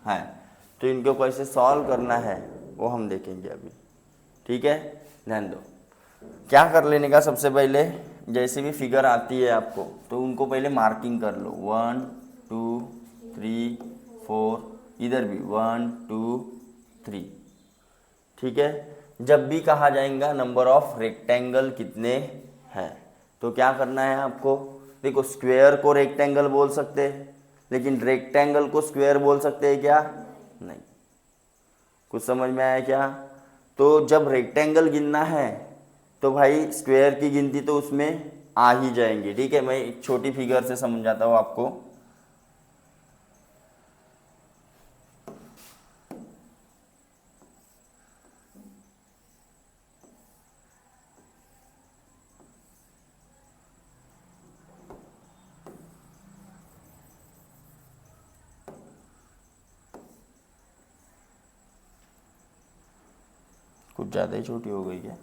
हैं। तो इनको कैसे सॉल्व करना है वो हम देखेंगे अभी, ठीक है। ध्यान दो, क्या कर लेने का, सबसे पहले जैसे भी फिगर आती है आपको तो उनको पहले मार्किंग कर लो, 1 2 3 4, इधर भी 1 2 3, ठीक है। जब भी कहा जाएगा नंबर ऑफ रेक्टेंगल कितने हैं, तो क्या करना है आपको, देखो स्क्वायर को रेक्टेंगल बोल सकते हैं, लेकिन रेक्टेंगल को स्क्वायर बोल सकते हैं क्या, नहीं। कुछ समझ में आया क्या, तो जब रेक्टेंगल गिनना है तो भाई स्क्वायर की गिनती तो उसमें आ ही जाएंगी, ठीक है। मैं एक छोटी फिगर से समझाता हूँ आपको, कुछ ज़्यादा ही छोटी हो गई क्या,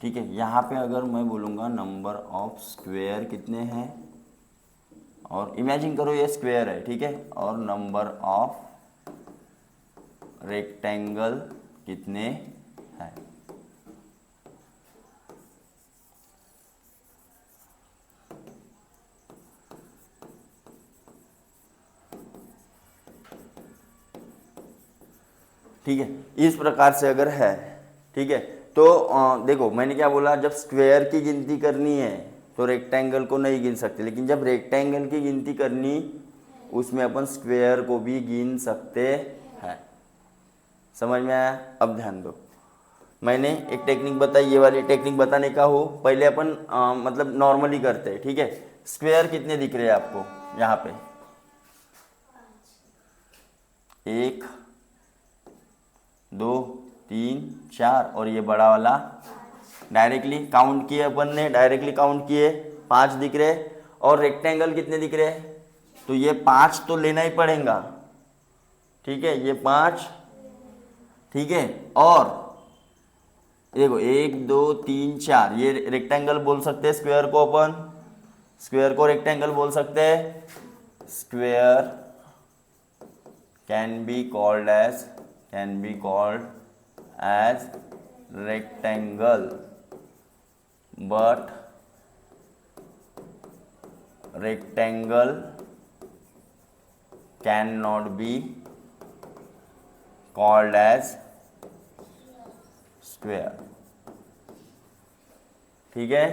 ठीक है। यहाँ पे अगर मैं बोलूँगा नंबर ऑफ स्क्वायर कितने हैं, और इमेजिन करो ये स्क्वायर है, ठीक है, और नंबर ऑफ रेक्टेंगल कितने हैं, ठीक है। इस प्रकार से अगर है, ठीक है, तो देखो मैंने क्या बोला, जब स्क्वायर की गिनती करनी है तो रेक्टेंगल को नहीं गिन सकते, लेकिन जब रेक्टेंगल की गिनती करनी उसमें अपन स्क्वायर को भी गिन सकते हैं। समझ में आया, अब ध्यान दो, मैंने एक टेक्निक बताई, ये वाली टेक्निक बताने का हो, पहले अपन मतलब नॉर्मली करते हैं, ठीक है। स्क्वायर कितने दिख रहे हैं आपको, यहाँ पे 1 2 3 4, और ये बड़ा वाला डायरेक्टली काउंट किए अपन ने, डायरेक्टली काउंट किए 5 दिख रहे, और रेक्टेंगल कितने दिख रहे, तो ये 5 तो लेना ही पड़ेगा, ठीक है, ये 5, ठीक है। और देखो 1 2 3 4, ये रेक्टेंगल बोल सकते हैं स्क्वायर को, अपन स्क्वायर को रेक्टेंगल बोल सकते हैं। Square can be called as rectangle, but rectangle cannot be called as square। ठीक है,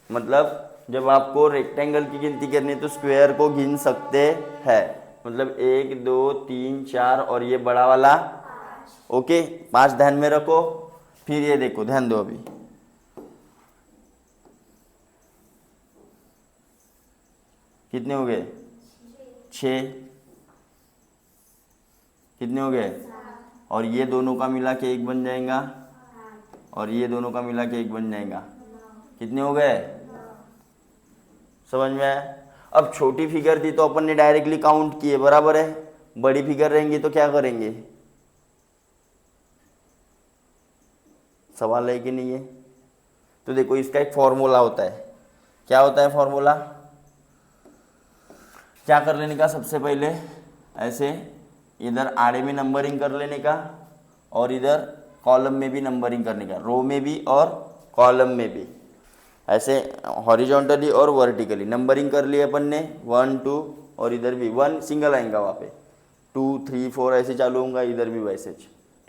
मतलब जब आपको रेक्टेंगल की गिनती करनी है तो स्क्वायर को गिन सकते हैं। मतलब 1 2 3 4 और ये बड़ा वाला, ओके 5 ध्यान में रखो। फिर ये देखो, ध्यान दो, अभी कितने हो गए? 6। कितने हो गए? और ये दोनों का मिला के 1 बन जाएगा, और ये दोनों का मिला के 1 बन जाएगा। कितने हो गए? समझ में आया? अब छोटी फिगर थी तो अपन ने डायरेक्टली काउंट किए, बराबर है। बड़ी फिगर रहेंगी तो क्या करेंगे? सवाल है कि नहीं है? तो देखो, इसका एक फॉर्मूला होता है। क्या होता है फॉर्मूला? क्या कर लेने का? सबसे पहले ऐसे इधर आड़े में नंबरिंग कर लेने का, और इधर कॉलम में भी नंबरिंग करने का, रो में भी और कॉलम में भी, ऐसे हॉरिजॉन्टली और वर्टिकली नंबरिंग कर लिए अपन ने। 1 2, और इधर भी 1 सिंगल आएगा वहाँ पे, 2 3 4 ऐसे चालू होगा, इधर भी वैसे।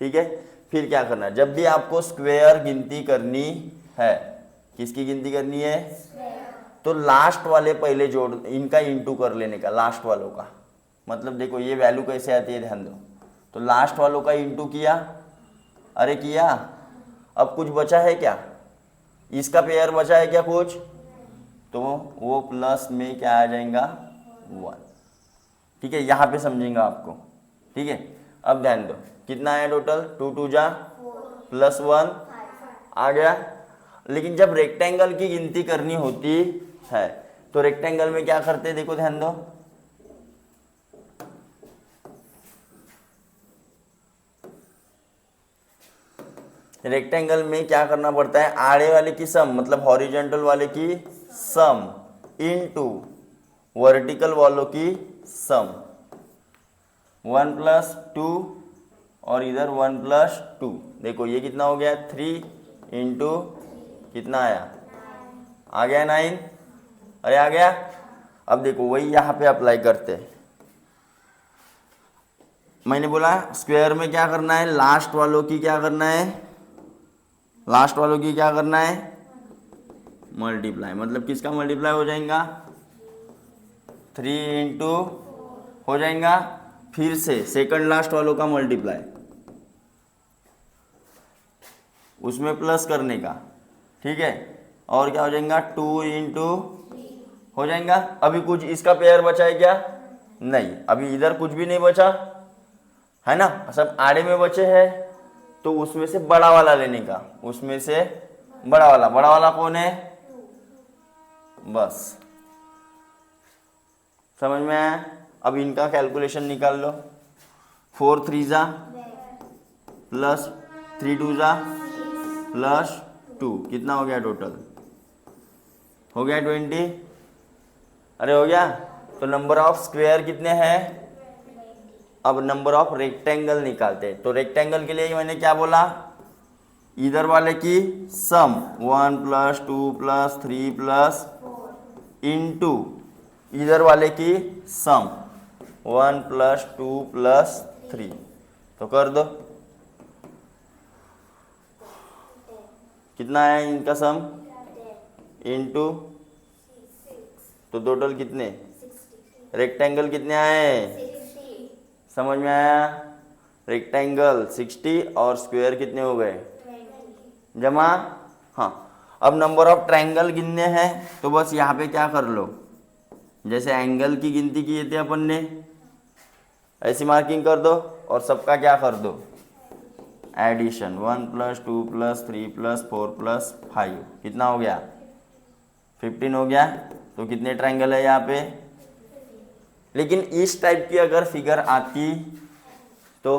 ठीक है, फिर क्या करना है? जब भी आपको स्क्वायर गिनती करनी है, किसकी गिनती करनी है? तो लास्ट वाले पहले जोड़, इनका इंटू कर लेने का, लास्ट वालों का। मतलब देखो ये वैल्यू कैसे आती है, ध्यान दो। तो लास्ट वालों का इंटू किया, अरे किया, अब कुछ बचा है क्या? इसका पेयर बचा है क्या कुछ? तो वो प्लस में क्या आ जाएगा? 1। ठीक है, यहाँ पे समझेंगे आपको। ठीक है, अब ध्यान दो, कितना आया टोटल? 2 2 जा प्लस 1 आ गया। लेकिन जब रेक्टेंगल की गिनती करनी होती है तो रेक्टेंगल में क्या करते हैं? देखो ध्यान दो, रेक्टेंगल में क्या करना पड़ता है? आड़े वाले की सम, मतलब हॉरिजॉन्टल वाले की सम, इनटू वर्टिकल वालों की सम। 1 + 2 और इधर 1 + 2। देखो ये कितना हो गया? 3 इंटू कितना आया? आ गया 9। अरे आ गया। अब देखो वही यहाँ पे अप्लाई करते हैं। मैंने बोला स्क्वायर में क्या करना है? लास्ट वालों की क्या करना है? लास्ट वालों की क्या करना है? मल्टीप्लाई। मतलब किसका मल्टीप्लाई हो जाएगा? 3 इंटू हो जाएगा, फिर से सेकंड लास्ट वालों का मल्टीप्लाई, उसमें प्लस करने का। ठीक है, और क्या हो जाएगा? 2 इंटू हो जाएगा। अभी कुछ इसका पेयर बचा है क्या? नहीं, अभी इधर कुछ भी नहीं बचा है ना, सब आड़े में बचे हैं। तो उसमें से बड़ा वाला लेने का, उसमें से बड़ा वाला। बड़ा वाला कौन है? बस समझ में आया? अब इनका कैलकुलेशन निकाल लो। 4 3 जा प्लस 3 2 जा प्लस 2, कितना हो गया टोटल? हो गया 20। अरे हो गया। तो नंबर ऑफ स्क्वायर कितने हैं? अब नंबर ऑफ रेक्टेंगल निकालते हैं। तो रेक्टेंगल के लिए मैंने क्या बोला? इधर वाले की सम 1 + 2 + 3 प्लस इंटू इधर वाले की सम 1 + 2 + 3। तो कर दो, कितना आया इनका सम? इंटू, तो टोटल कितने? रेक्टेंगल कितने आए? समझ में आया? रेक्टेंगल 60 और स्क्वायर कितने हो गए? जमा। हाँ, अब नंबर ऑफ ट्रायंगल गिनने हैं तो बस यहाँ पे क्या कर लो, जैसे एंगल की गिनती किए थे अपन ने, ऐसी मार्किंग कर दो और सबका क्या कर दो? एडिशन। 1 + 2 + 3 + 4 + 5 कितना हो गया? 15 हो गया। तो कितने ट्रायंगल है यहाँ पे? लेकिन इस टाइप की अगर फिगर आती तो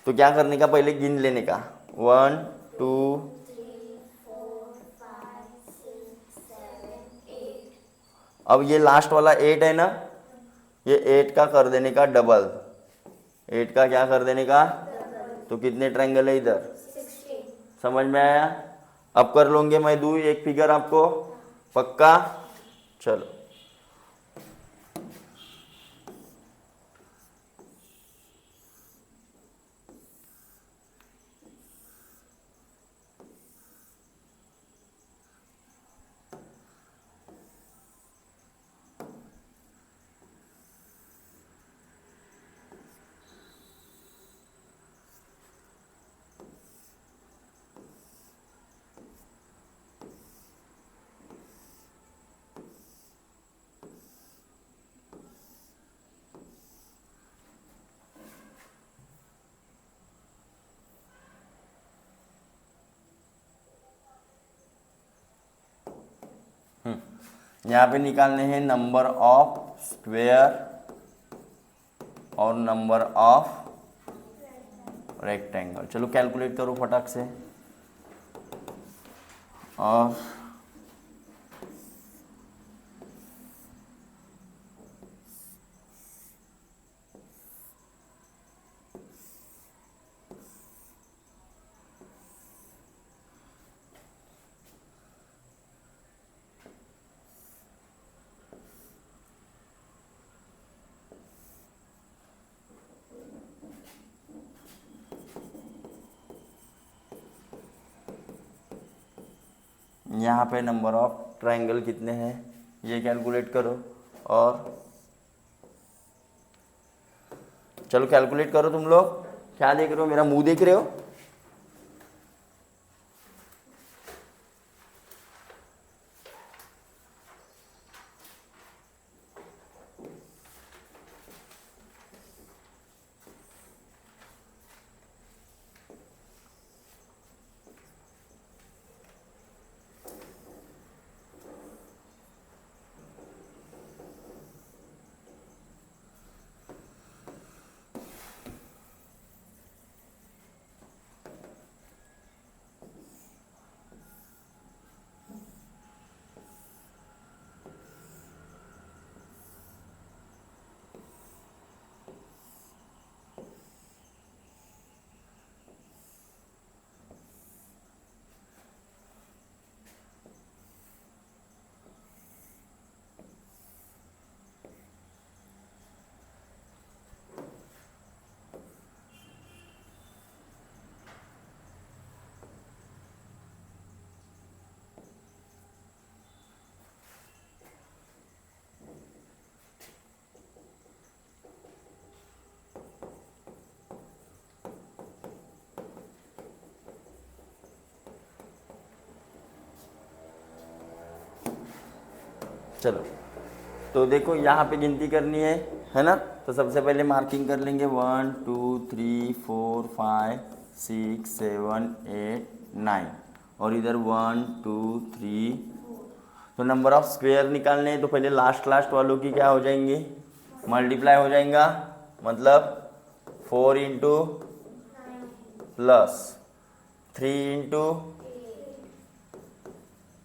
तो क्या करने का, पहले गिन लेने का, 1 2। अब ये लास्ट वाला 8 है ना, ये 8 का कर देने का डबल, 8 का क्या कर देने का, तो कितने ट्रायंगल है इधर, समझ में आया। अब कर लूँगे मैं दूँ एक फिगर आपको, पक्का। चलो यहाँ पे निकालने हैं नंबर ऑफ स्क्वायर और नंबर ऑफ रेक्टेंगल। चलो कैलकुलेट करो फटाक से। और यहाँ पे नंबर ऑफ ट्रायंगल कितने हैं ये कैलकुलेट करो। और चलो कैलकुलेट करो तुम लोग। क्या देख रहे हो, मेरा मुंह देख रहे हो? चलो तो देखो यहाँ पे गिनती करनी है ना। तो सबसे पहले मार्किंग कर लेंगे 1 2 3 4 5 6 7 8 9 और इधर 1 2 3। तो नंबर ऑफ स्क्वायर निकालने हैं तो पहले लास्ट वालों की क्या हो जाएंगी, मल्टीप्लाई हो जाएगा। मतलब 4 into plus 3 into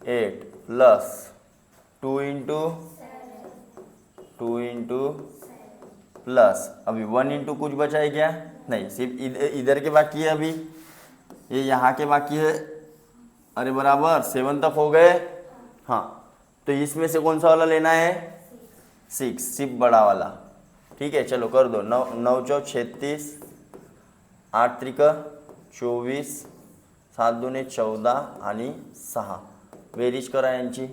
8 plus 2 into plus अभी 1 इंटू कुछ बचा है क्या, नहीं, सिर्फ इधर के बाकी है, अभी ये यहाँ के बाकी है। अरे बराबर 7 तक हो गए। हाँ तो इसमें से कौन सा वाला लेना है, 6, सिर्फ बड़ा वाला। ठीक है चलो कर दो। 9 चौ 36, 8 त्रिक 24, 7 दूने 14 आणि 6 बेरीज करा यांची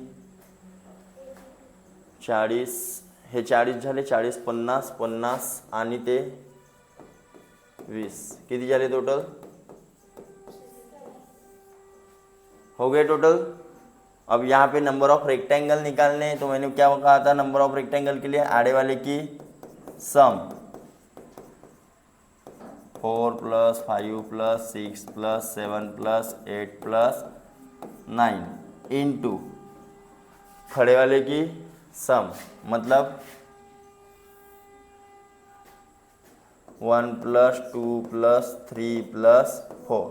40। हे 40 झाले, 40 50 50 आणि ते 20 किती झाले टोटल, हो गए टोटल। अब यहाँ पे नंबर ऑफ रेक्टेंगल निकालने हैं तो मैंने क्या कहा था, नंबर ऑफ रेक्टेंगल के लिए आड़े वाले की सम 4 + 5 + 6 + 7 + 8 + 9 इंटू खड़े वाले की सम, मतलब 1 + 2 + 3 + 4,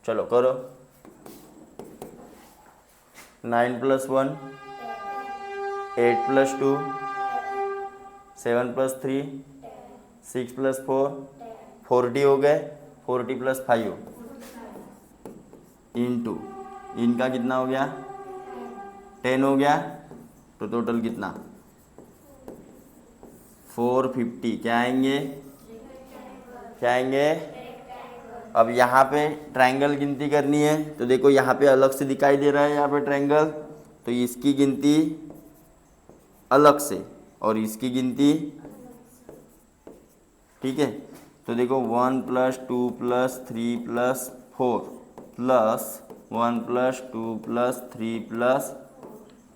चलो करो। 9 + 1 8 + 2 7 + 3 6 + 4 40 हो गए। 40 + 5 इंटू इनका कितना हो गया 10 हो गया, तो टोटल कितना 450। क्या आएंगे, क्या आएंगे। अब यहाँ पे ट्रायंगल गिनती करनी है, तो देखो यहाँ पे अलग से दिखाई दे रहा है यहाँ पे ट्रायंगल, तो इसकी गिनती अलग से और इसकी गिनती, ठीक है। तो देखो 1 + 2 + 3 + 4 प्लस 1 + 2 + 3 प्लस,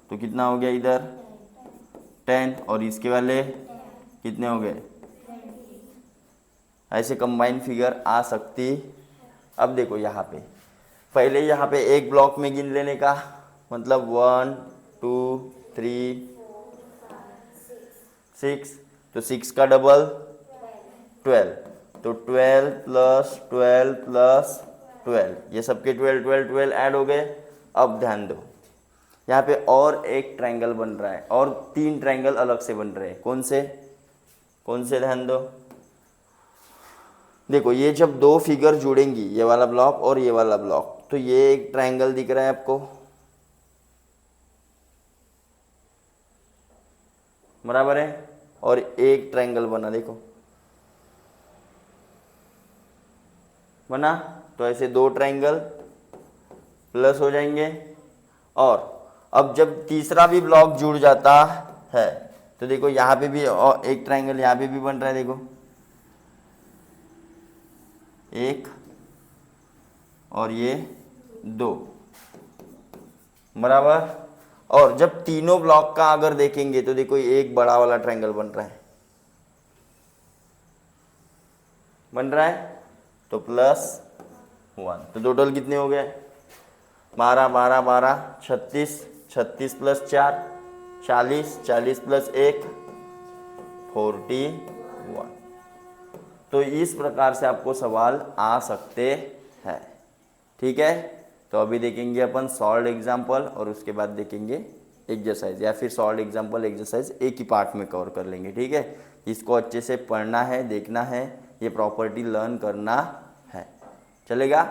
तो कितना हो गया इधर 10, और इसके वाले कितने हो गए। ऐसे कंबाइन फिगर आ सकती। अब देखो यहाँ पे पहले यहाँ पे एक ब्लॉक में गिन लेने का, मतलब 1 2 3 6, तो 6 का डबल 12, तो 12 + 12 + 12, ये सबके 12 12 12 ऐड हो गए। अब ध्यान दो यहाँ पे और एक ट्रायंगल बन रहा है और 3 ट्रायंगल अलग से बन रहे हैं। कौन से, कौन से, ध्यान दो। देखो ये जब दो फिगर जुड़ेंगी, ये वाला ब्लॉक और ये वाला ब्लॉक, तो ये एक ट्रायंगल दिख रहा है आपको, बराबर है, और एक ट्रायंगल बना, देखो बना। तो ऐसे 2 ट्रायंगल प्लस हो जाएंगे। और अब जब तीसरा भी ब्लॉक जुड़ जाता है, तो देखो यहाँ पे भी और एक ट्रायंगल यहाँ पे भी बन रहा है, देखो एक और ये 2, बराबर। और जब तीनों ब्लॉक का अगर देखेंगे तो देखो एक बड़ा वाला ट्रायंगल बन रहा है, तो +1, तो टोटल कितने हो गए 12 12 12 36, 36 + 4 40, 40 + 1 41। तो इस प्रकार से आपको सवाल आ सकते हैं, ठीक है। तो अभी देखेंगे अपन सॉल्व एग्जाम्पल और उसके बाद देखेंगे एक्सरसाइज, या फिर सॉल्व एग्जाम्पल एक्सरसाइज एक ही पार्ट में कवर कर लेंगे, ठीक है। इसको अच्छे से पढ़ना है, देखना है, ये प्रॉपर्टी लर्न करना है, चलेगा।